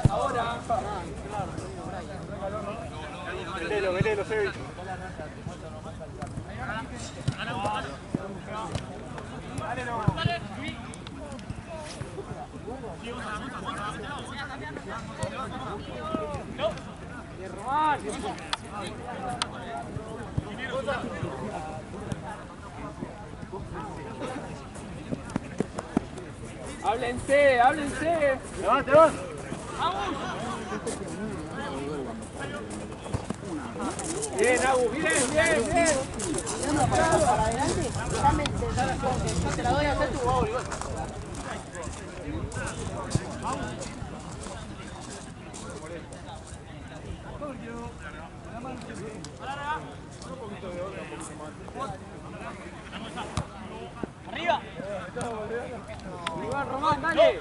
ahora. Metelo, Sebi. Háblense, háblense. Te vas. Bien, Agus, bien. Para adelante, yo te la doy a hacer tu gol. Arriba. Román, dale.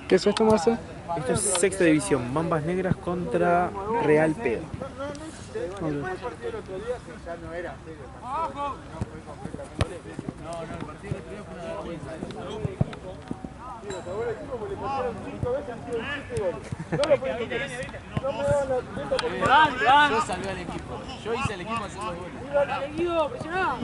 ¿Qué es esto, Marce? Esto es sexta división, Mambas Negras contra Real Pedo. Yo salvé al equipo. Yo hice el equipo hacer los goles. Dale, Guido, presioná.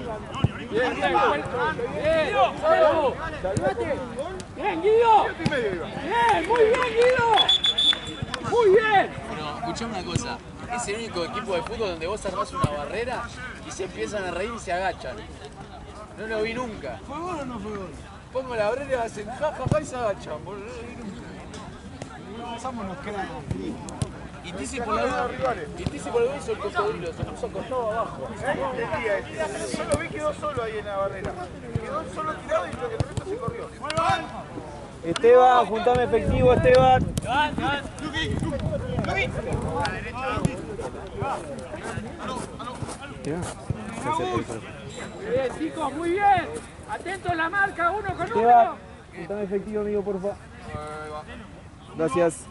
Bien, Guido. Bien, muy bien, Guido. Muy bien. Pero escuchame una cosa, es el único equipo de fútbol donde vos armás una barrera y se empiezan a reír y se agachan. No lo vi nunca. ¿Fue gol o no fue gol? Pongo la barrera, hacen jajaja y se agachan. Pasamos, nos queda. Y Tizi por la duda hizo el cocodrilo, se puso acostado abajo. Solo vi quedó solo ahí en la barrera. Quedó solo tirado y el resto se corrió. Esteban, juntame efectivo, Esteban. Bien, chicos, muy bien. Atentos a la marca, uno con Esteban, uno. juntame efectivo, amigo, por favor. Gracias.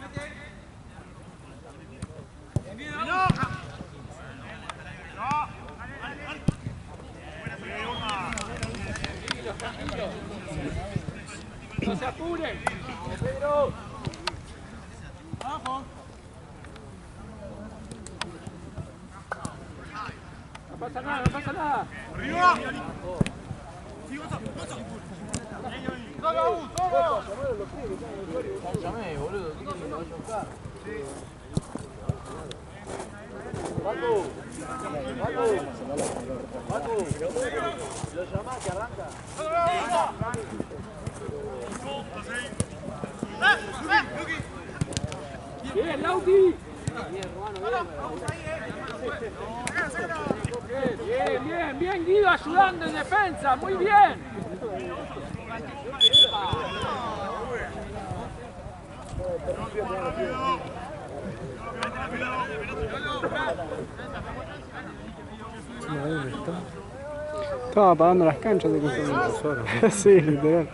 No se apuren. Pedro. Abajo. No pasa nada. ¡Arriba! Llamé, boludo, ¿qué quiere que lo vaya a buscar? Paco, lo llamás que arranca. Bien, Lauti. Bien, Guido ayudando en defensa, muy bien. Estaba apagando las canchas de Constitución. Sí, literal.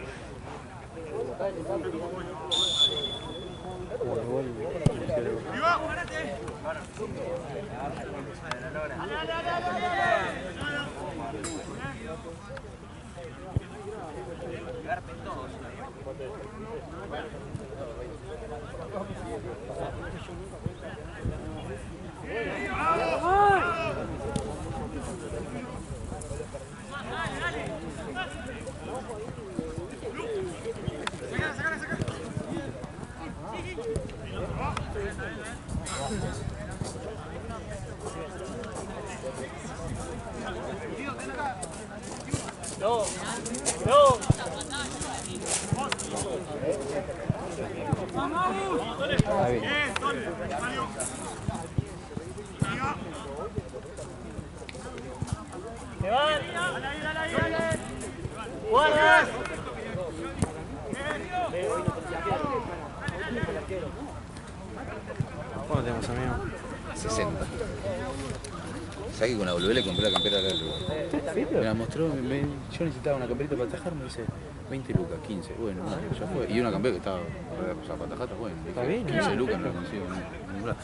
¿Cuánto tenemos, amigo? 60. ¿Sabes que con la W le compré la campera acá al lugar? Me la mostró, yo necesitaba una camperita para atajar, me dice 20 lucas, 15. Bueno, ya fue. Y una campera que estaba, o sea, para atajar, bueno. Está bien, 15 lucas no la consigo en ningún lado.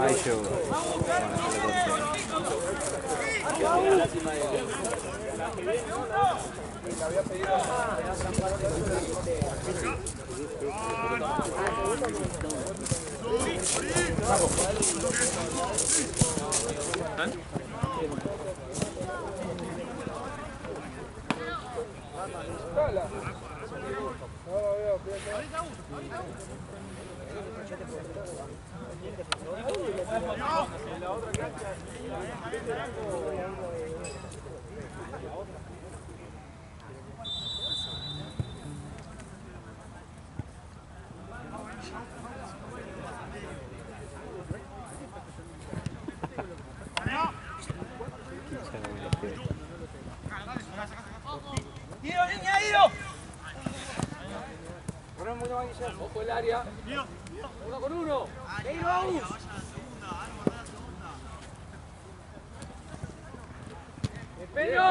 Ahí llegó. Ojo el área. Uno con uno. ¡Espero!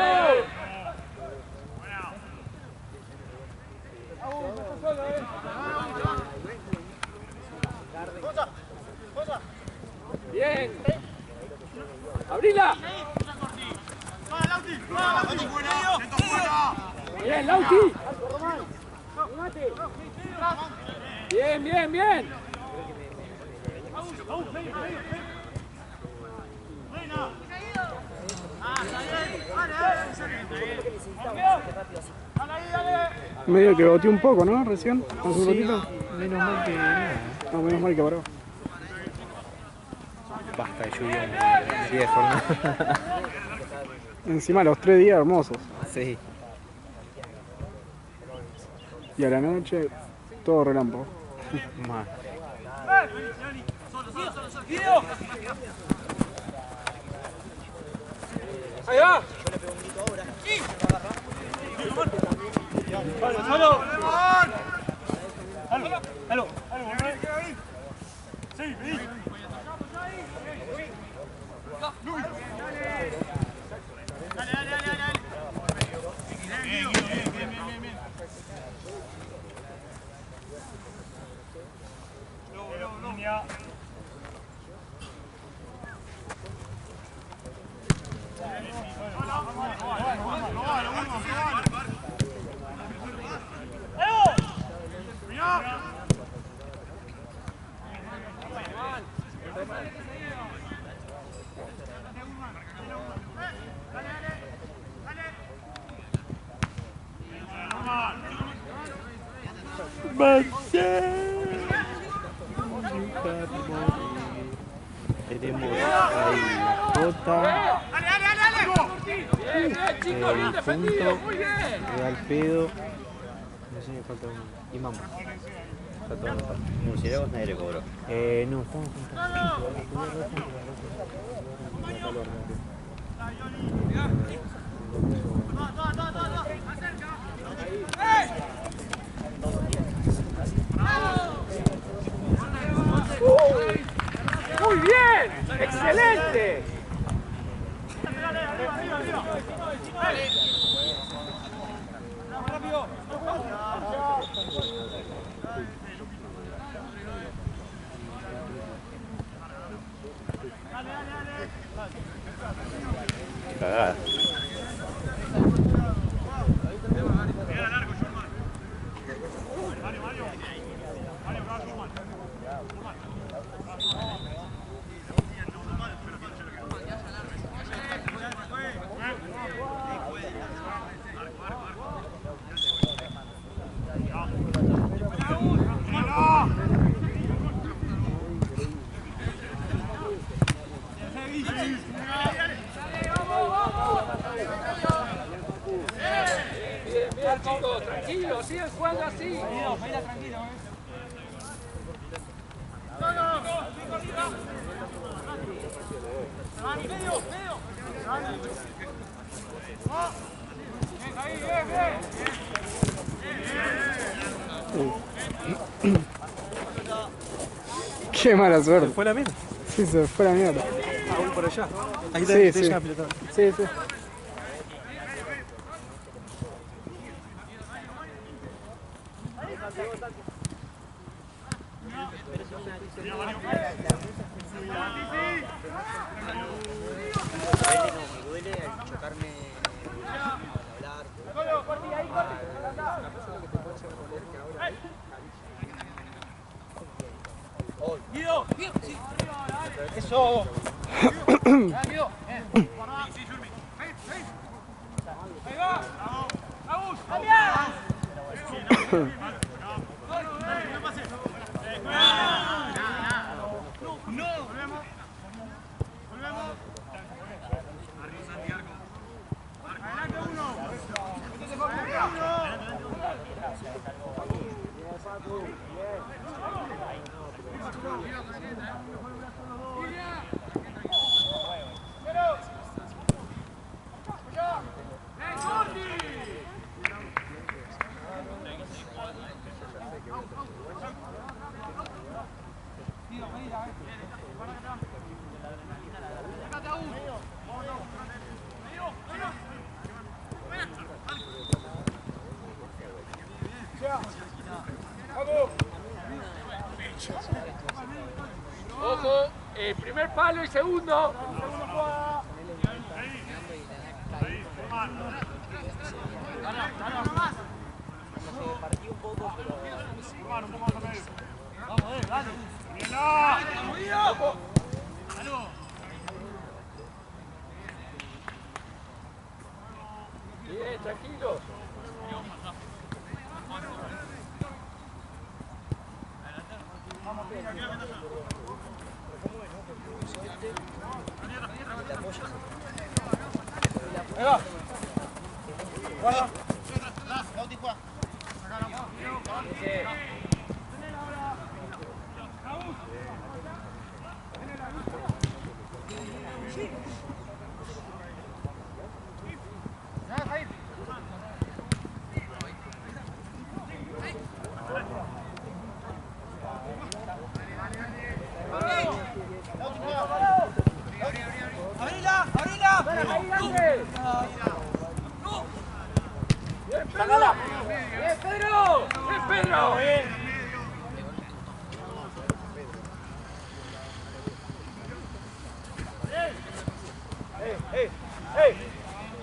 Bien. ¡Abrila! Bien, Lauti. Bien, bien, bien. Medio que boteó un poco, ¿no? Recién, con su rotito. Menos mal que nada. No, menos mal que paró. Basta de lluvia en 10 jornadas. Encima los 3 días hermosos. Sí. Y a la noche, todo relámpago. Más. Ahí va. Tenemos ahí la Jota. Bien, bien, chicos, bien defendido. Muy bien. Real Pedo. No sé, me falta uno. Y Mambo. Está todo anotado. Murciélagos nadie le cobró. No, estamos Muy bien. Excelente. Cagada. Bien, chicos, tranquilo, sigan jugando así. Tranquilo. Qué mala suerte. ¿Fue la mierda? Sí, se fue la mierda. Ah, voy por allá. Ahí Sí, está, sí. ya apretado. Sí, sí. Me duele al chocarme al hablar. Una persona que te puede hacer doler que ahora. Eso. Ojo, primer palo y segundo. Partí un poco, pero. Bien, tranquilo.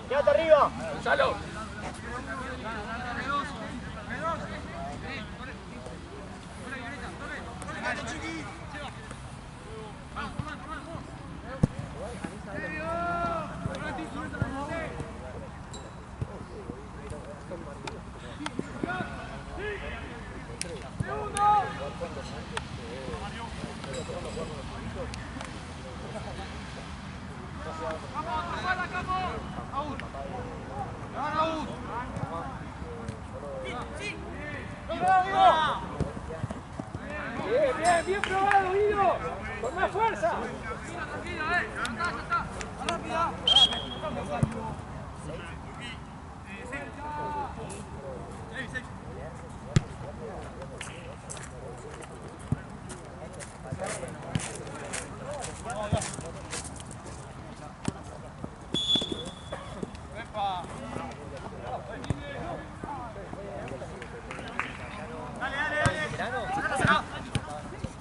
¡Quédate arriba! Gonzalo. Bien, bien probado, Guido. Con más fuerza.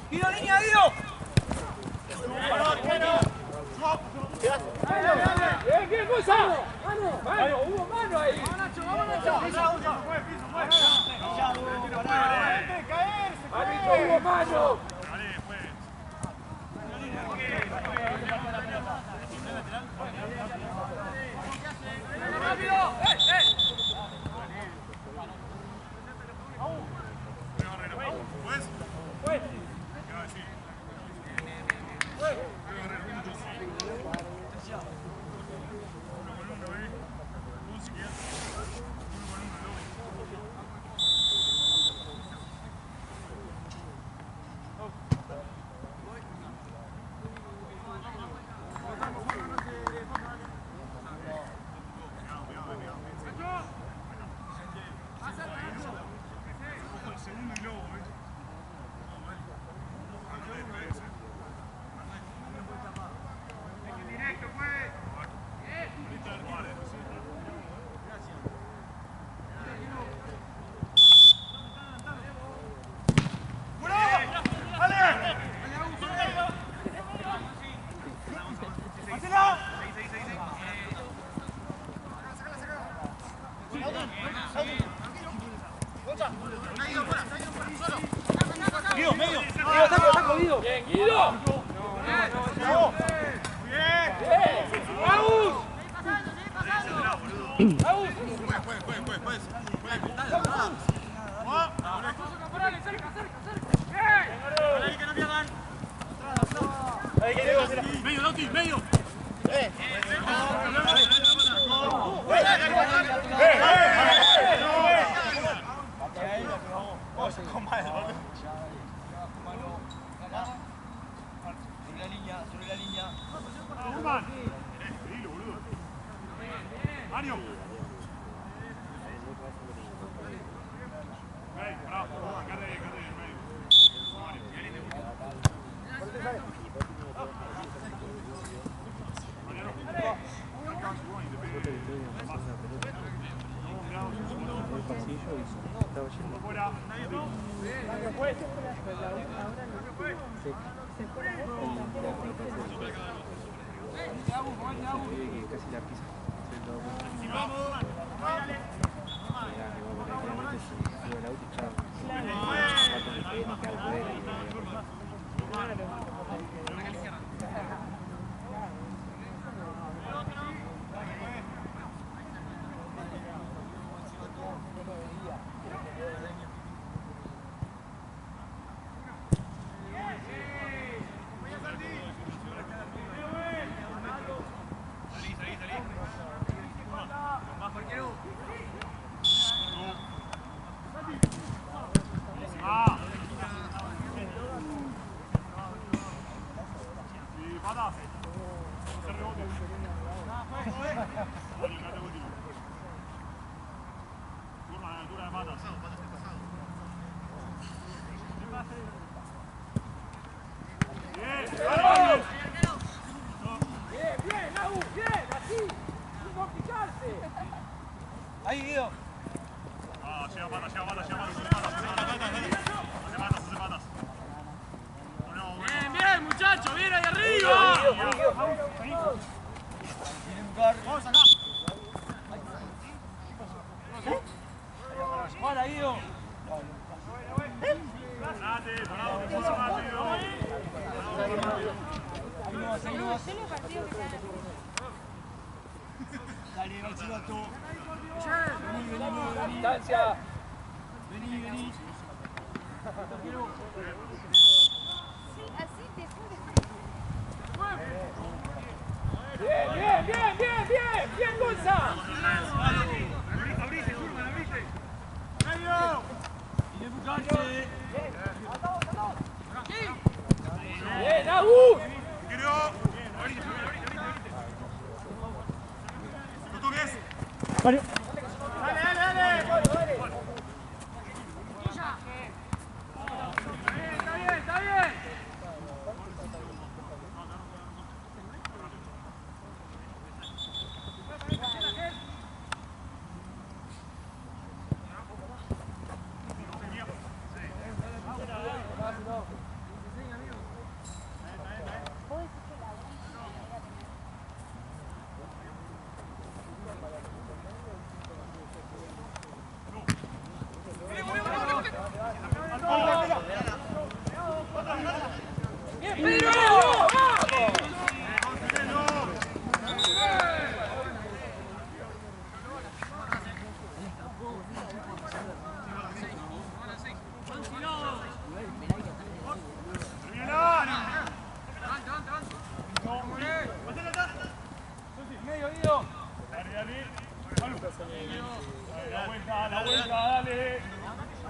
¡Guido, línea, Guido! Bien, bien, Gonzalo. Mano, hubo mano ahí. Árbitro, hubo mano. Guido, medio. Taco, Guido. Bien, Guido. ¡Vamos! Medio, Lauti, medio. Sobre la línea. Mario. Bravo, carre en medio. Ahí, Guido. Lleva patas. Hace patas. Bien, muchachos, bien ahí arriba. Vamos acá. Juan, Guido. Dale, Bachivato. Distancia. Vení. Así te juro. Bien, Gonza. Abriste, Furman, abriste. Bien, Agus. ¿No toques? Mario. Dale. Está bien.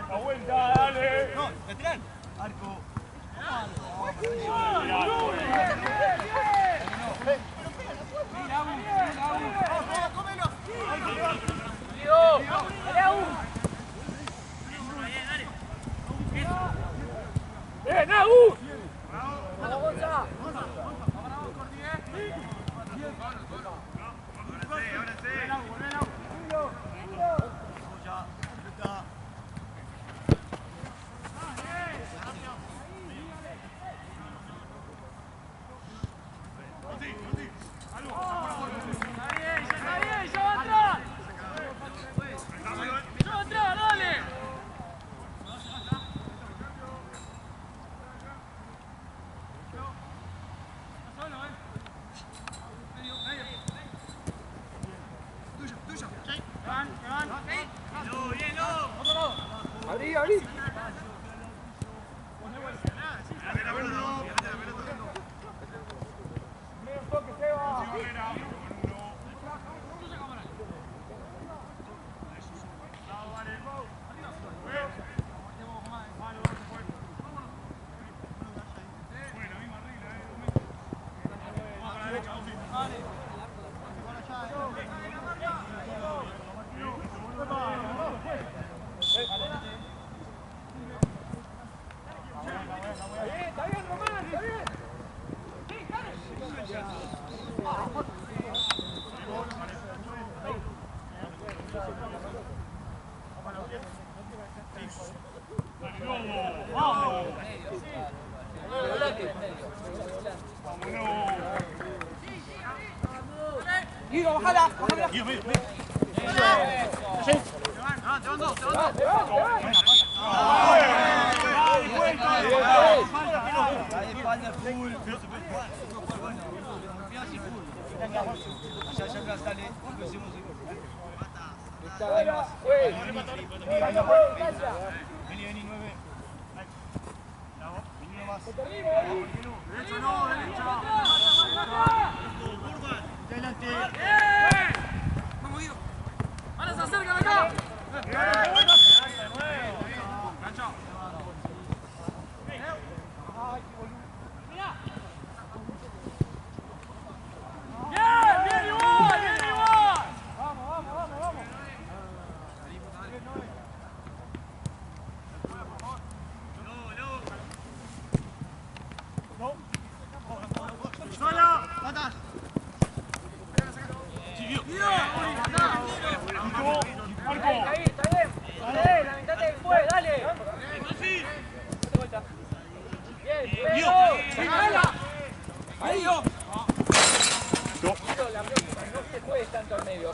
La vuelta, dale. No, lateral. Arco. ¡Bien, Agus! ¡Vamos, Gonza! ¡Ya va Guido, bajala, bajala. Vamos, Guido. Ahora se acercan acá.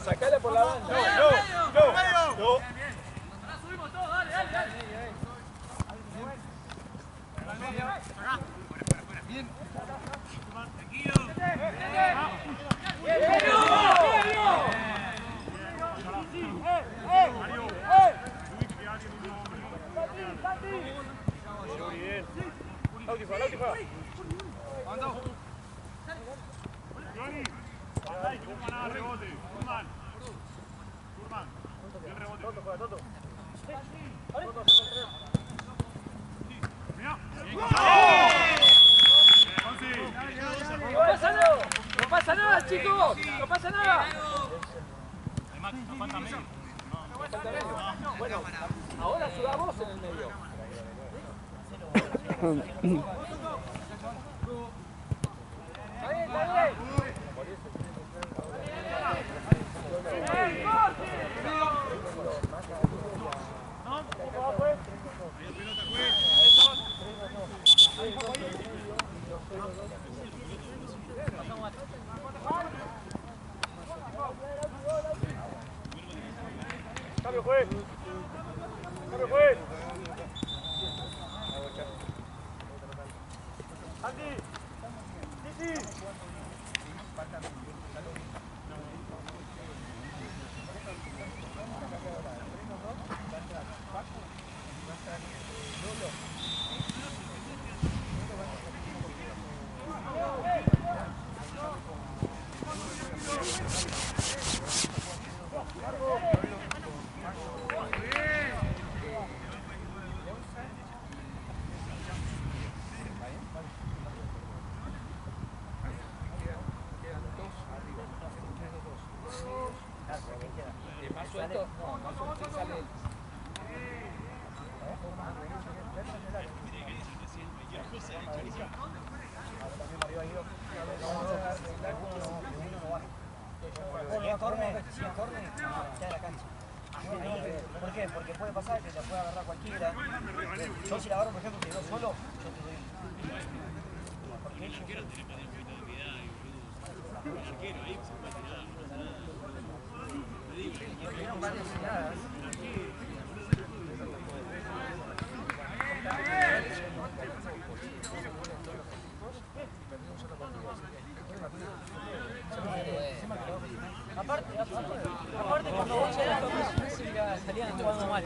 Sacala por la banda. No. Ahora subimos todos, dale. Bien. Tranquilo. No pasa nada, chicos. No pasa nada. Bueno, ahora ayuda vos en el medio. Está bien. Cambio, juez. Andy. Sí. ¿Por qué? Porque puede pasar que te puede agarrar cualquiera. Yo si la agarro, por ejemplo, que yo solo, yo te doy. Porque yo quiero tener un poquito de piedad y boludo. Yo quiero ahí, se puede tirar. Tuvieron varias tiradas. Aparte cuando vos salían jugando mal.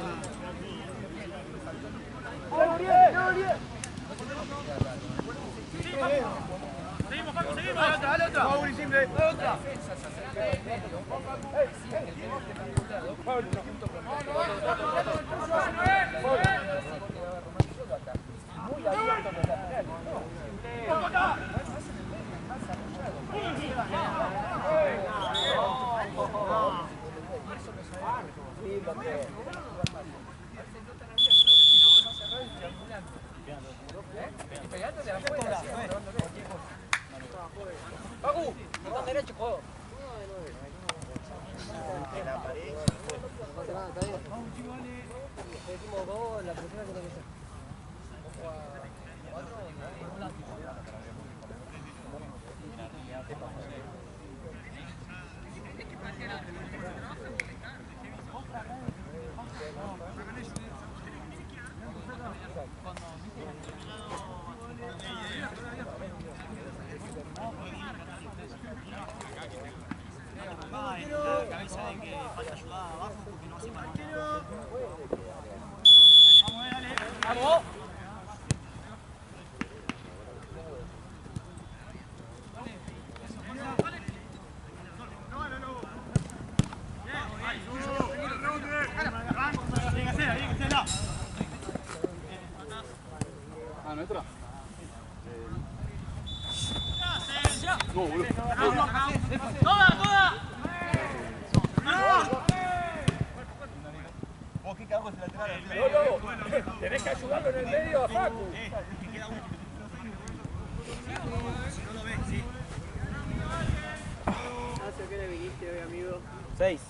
Seguimos, Paco, seguimos. Dale otra. Pauli, simple. Otra. Muy abierto los laterales. Paco, botón derecho, juego. Decimos dos, la primera que tiene que ser. Tenés que ayudarlo en el medio a Facu. ¿Qué le viniste hoy, amigo? 6.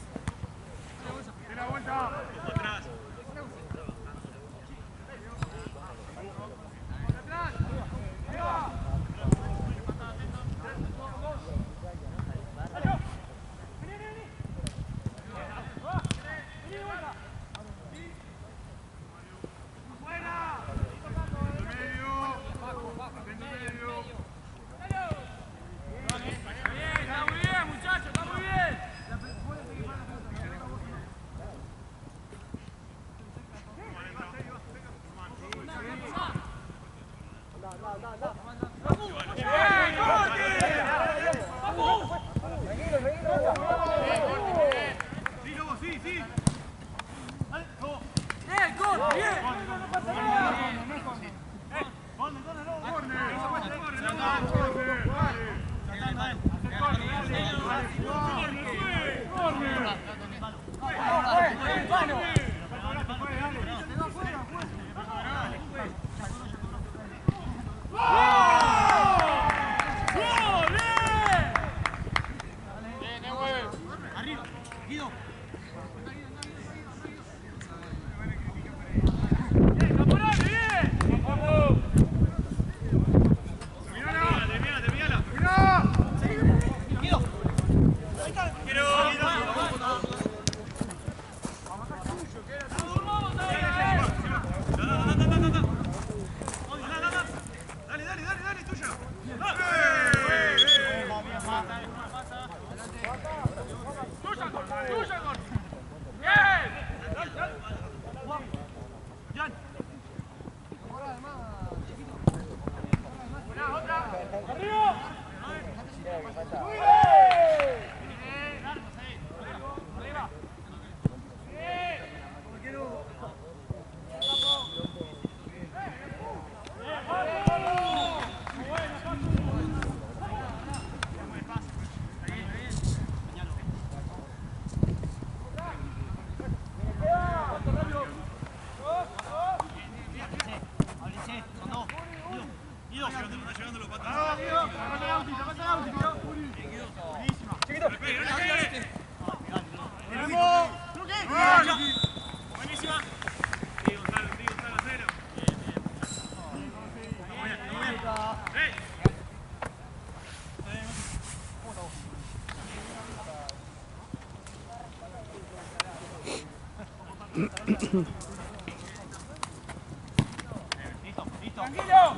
¡Tranquilo!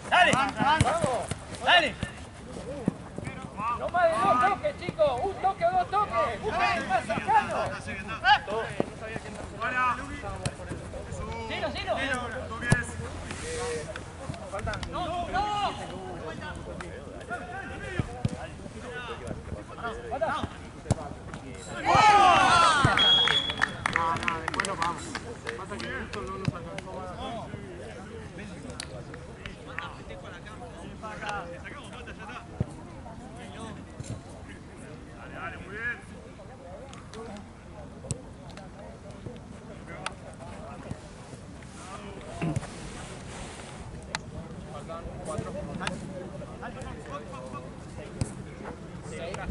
¡Dale! ¡Dale! ¡No más de 2 toques, chicos! ¡Un toque o 2 toques! ¡Busquen más cercano! ¡Silo, silo! ¡No, no! Después lo vamos. Pasa que justo no nos alcanzó más. Dale, muy bien.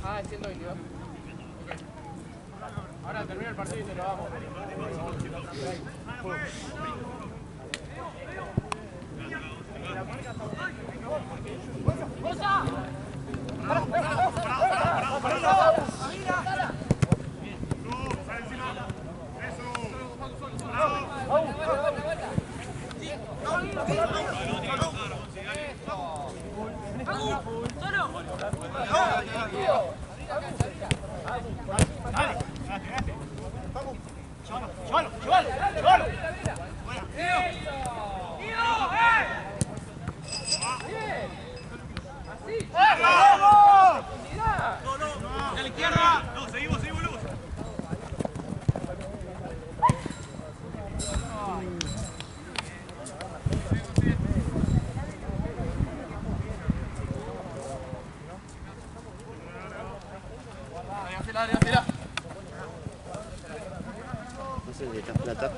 Ah, 122. Ahora termina el partido y te lo vamos. No sé si estás plata.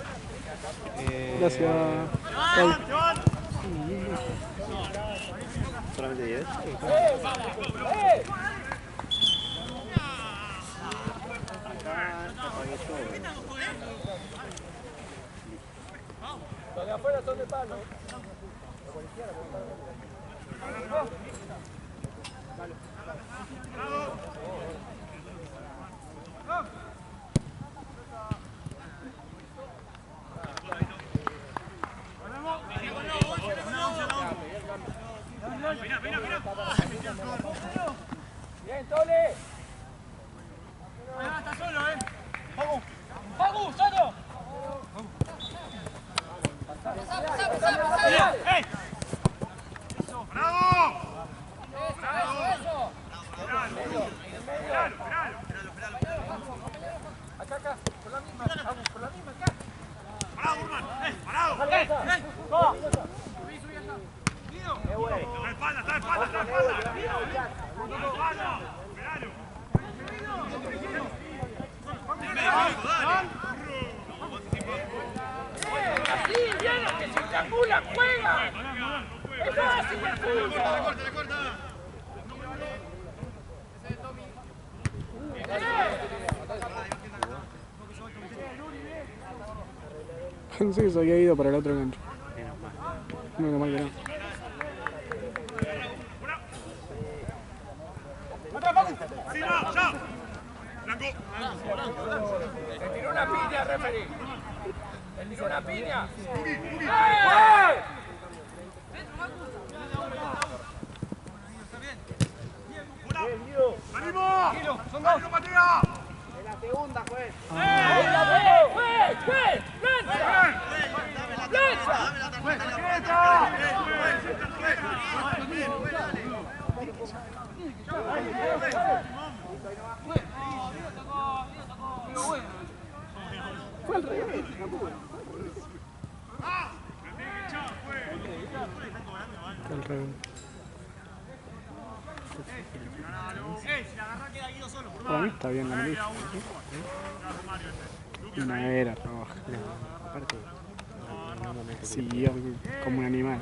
Gracias. Solamente 10. Los de afuera son de palo. Bien, Tole. Está solo, Fagu, solo. ¡Ey! ¡Bravo! ¡Eso! Acá, por la misma, vamos, por la misma, acá. ¡Parado, Urban! ¡Parado! ¡Va! ¡Qué bueno! ¡Está de espalda, está de espalda, está de espalda! ¡Está de espalda! ¡Así, bien, los que se triangulan, juegan! ¡Es fácil el fútbol! ¡Le corta! Pensé que se había ido para el otro gancho. Menos mal que no. ¡Sí, no! ¡Ya! ¡Blanco! ¡Le tiró una piña, referee! ¡Le tiró una piña! ¡Eh! ¡Animo! ¡Son dos! ¡Matías! En la segunda, juez. ¡Juez! ¡Lanza! Fue al revés. Fue al revés. Para mí está bien la amarilla. Una era roja. Aparte, en un momento. Siguió como un animal.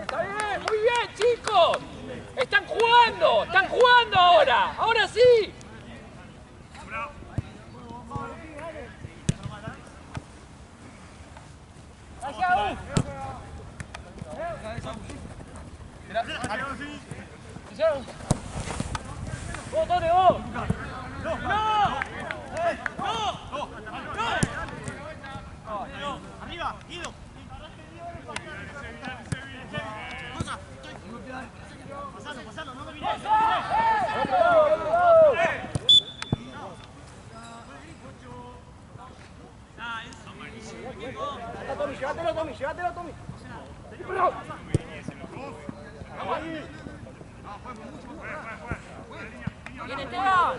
Está bien, muy bien, chicos. Están jugando ahora. Ahora sí. ¡Vos, Tone, vos! ¡No! ¡No! Llévatelo, Tommy, llévatelo, Tommy. ¡Viene Esteban!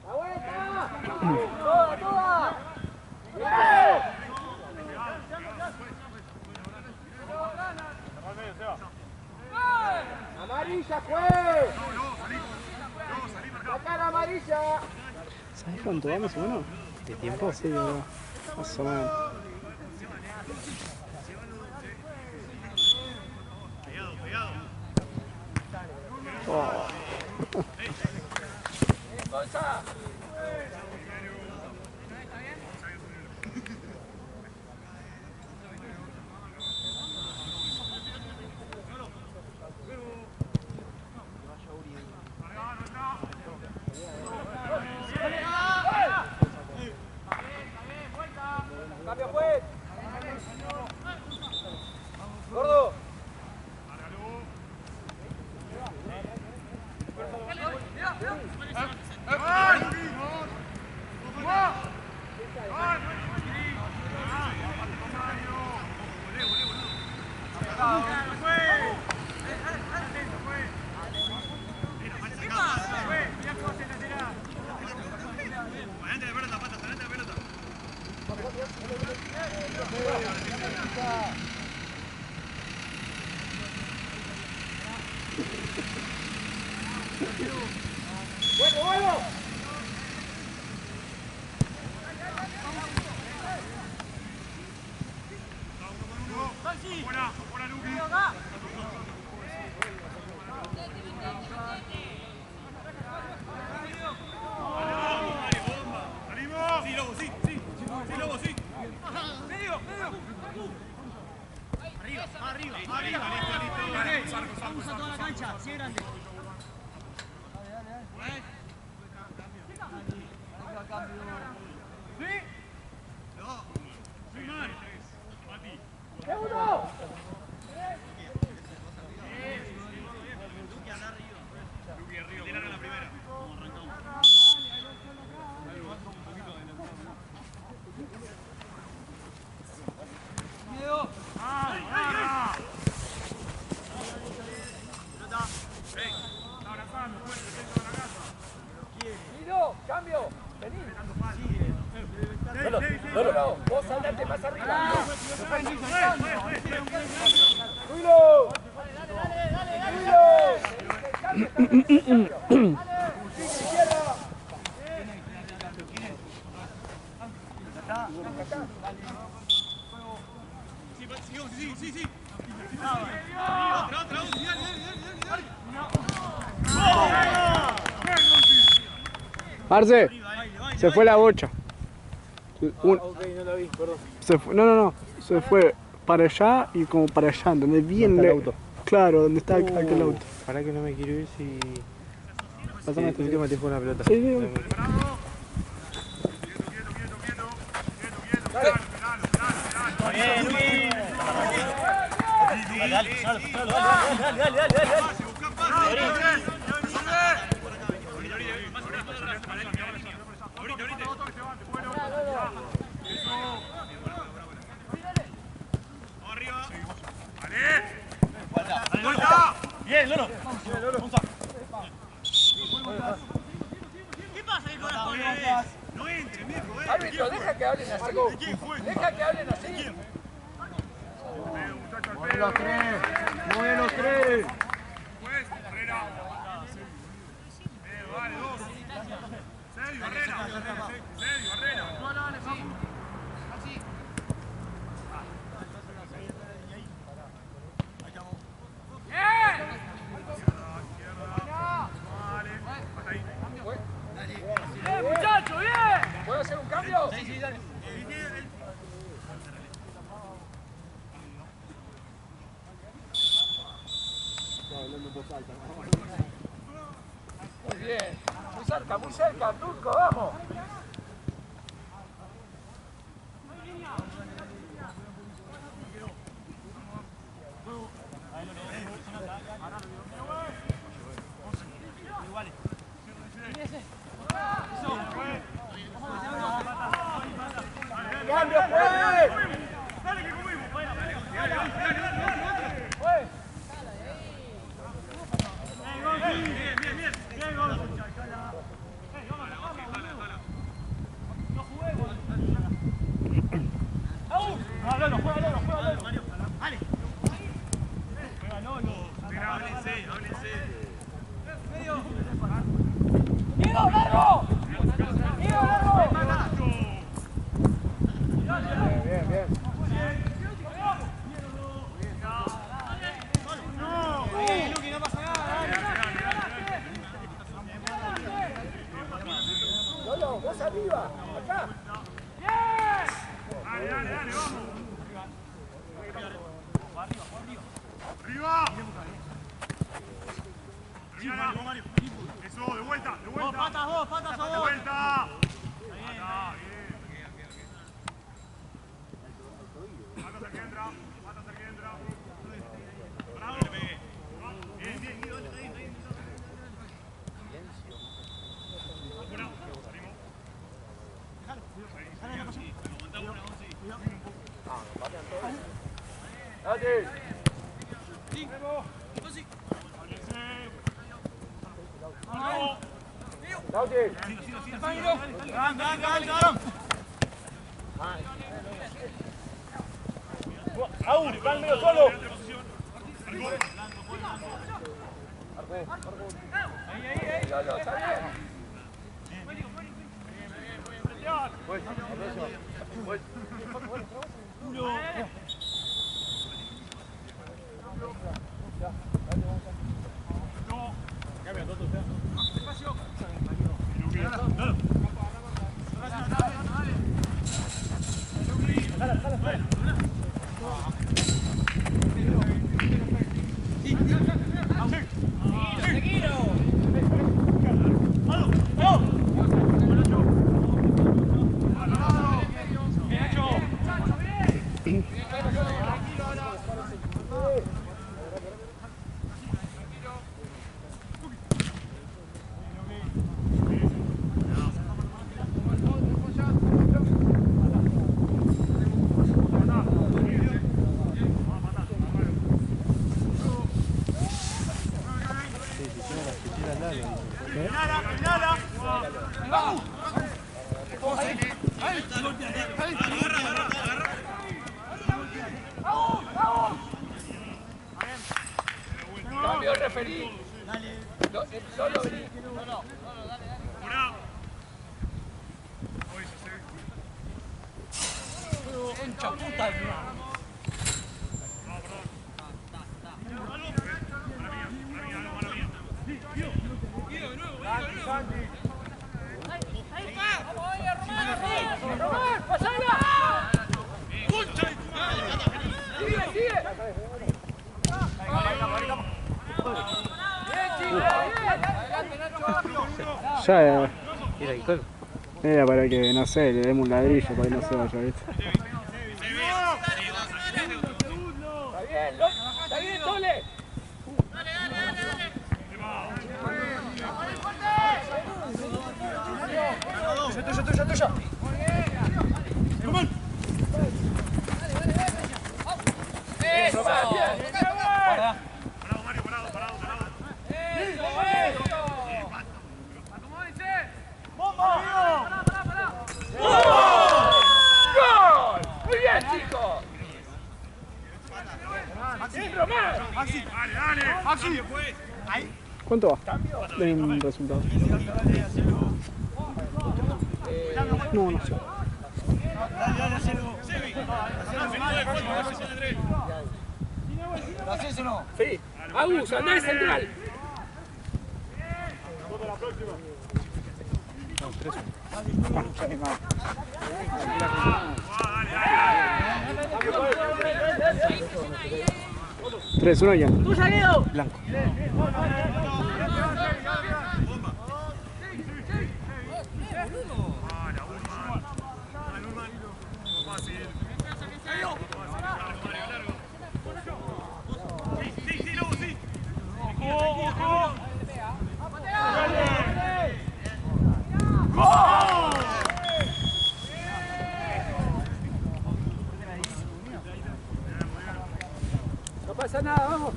¡La vuelta! ¡Toda, toda! ¡Amarilla fue! ¡La cara amarilla! ¿Sabes cuánto va más o menos? ¿De tiempo? Sí, bro. Más o menos. Oh. ¡Cambio fue! ¡Gordo! ¡Bueno, bueno! ¡Cambio! ¡Vení! Lolo, vos andate más arriba. ¡Cuilo! Sí. Marce, se fue la bocha. Ok, no la vi, perdón. Se fue, no. Se fue para allá y como para allá, ¿entendés? Bien ¿Dónde está el auto? Claro, donde está aquel auto. Para que no me quiero ir si. Pásame Tu última te fue una pelota. Sí. Bien, Lolo. No entre, viejo, Árbitro, deja que hablen así. Deja que hablen así. Mueve los tres. Pues, Herrera. Vale, dos. Serio, Herrera. Serio, Herrera. ¡Bien, muchachos! ¡Bien! ¿Puedo hacer un cambio? Sí, dale. Muy bien. Muy cerca, Turco, vamos. ¡Diego, largo! ¡Diego, largo! Bien, bien. Lolo, vos arriba, acá. Dale, dale, dale, vamos. ¡Arriba! Terminala. Eso, de vuelta, de vuelta. Patas a De vos. vuelta. Patas al que entra. Patas al que entra. Bravo. Bien, bien, Guido, dale, ahí. Apurado. Salimos. Aún, está al medio solo. Lolo, está bien. Cambio el referí. Solo vení. Apurado. Concha puta. ¡Román, pasala! ¡Sigue, sigue! ¡Bien, chicos! ¡Adelante, Nacho! Ya Era el gol. era para que, no sé, le demos un ladrillo para que no se vaya, ¿viste? Está bien, Tole. Tuyo. Eso, bien. Parado, Mario, parado. ¿Cómo dice? ¡Gol! Muy bien, chicos. ¡Bien, Román! Dale. Maxi. ¿Cuánto va? De un resultado. No, no sé. ¿Lo haces o no? Sí. Agus, andá de central. Tres, uno ya. ¡Tuya, Guido! Blanco. No pasa nada, vamos.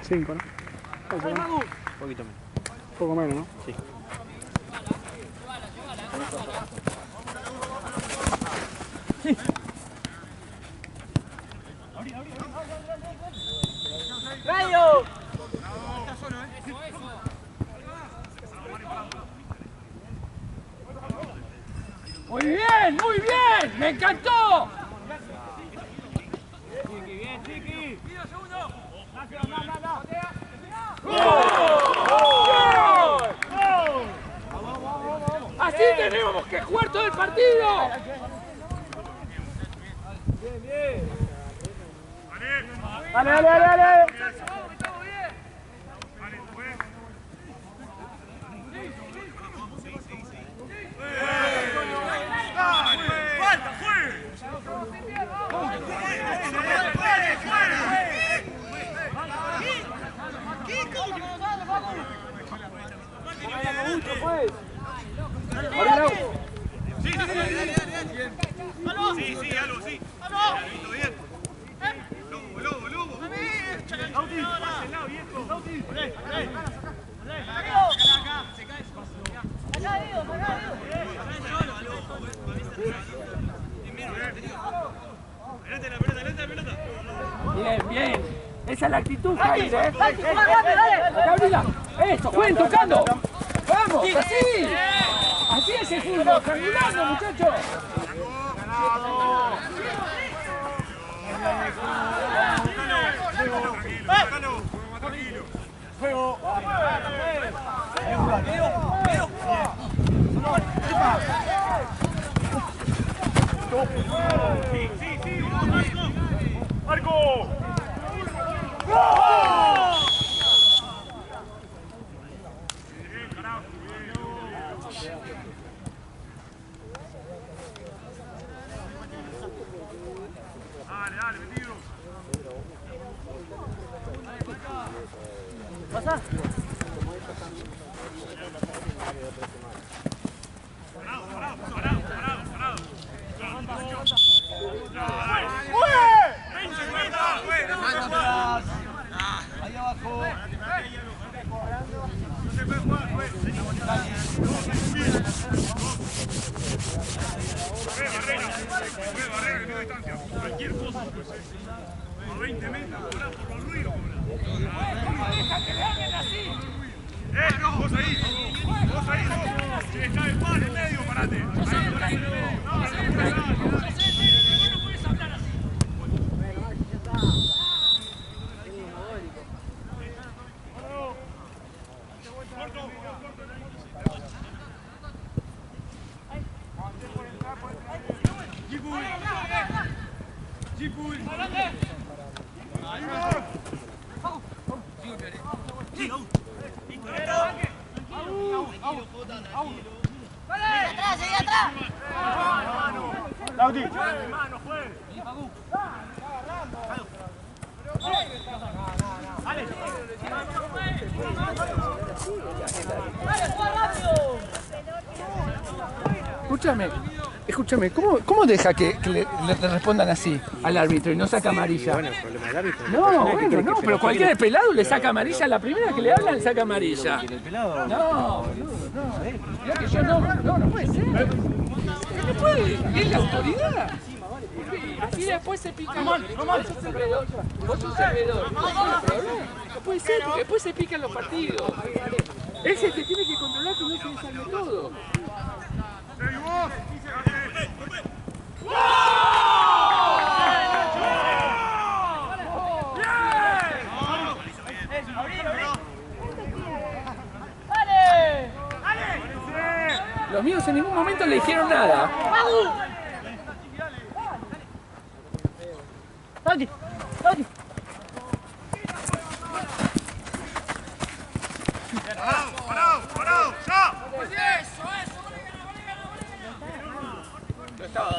Cinco, ¿no? Un poquito menos. Poco menos, ¿no? Sí. cantó! Bien, Chiqui. ¡Así tenemos que jugar todo el partido! Dale, dale, dale, dale. ¡Falta, juegue! Sí, algo, sí. Bien. Lobo. Lauti, pásela, viejo. Lauti. Bien. Esa es la actitud, Jair, ¿eh? Gabriela, eso, jueguen tocando. ¡Vamos, así! Así es el fútbol, terminando, muchachos. Sí, Marco. Dale, metido. ¿Pasa? Ahí abajo. No se puede jugar, barrera, que tengo distancia. Cualquier cosa, pues. A 20 metros, por los ruidos. Deja que le hagan así. No, vos ahí. Si está el pan en medio, parate. Ahí, en medio. No puedes hablar así. ¡Seguí atrás! Lauti. Escúchame, ¿cómo deja que le respondan así al árbitro y no saca amarilla? Bueno, el problema del árbitro. No, pero cualquier pelado le saca amarilla, la primera que le hablan le saca amarilla. ¿El pelado? No. Mirá que yo no puede ser. No puede, es la autoridad. Y después se pican. Vos sos el veedor. No puede ser, porque después se pican los partidos. Ese te tiene que controlar que no se desarme todo. Los míos en ningún momento le dijeron nada. ¡Lauti! ¡Parado! ¡Ya! No estaba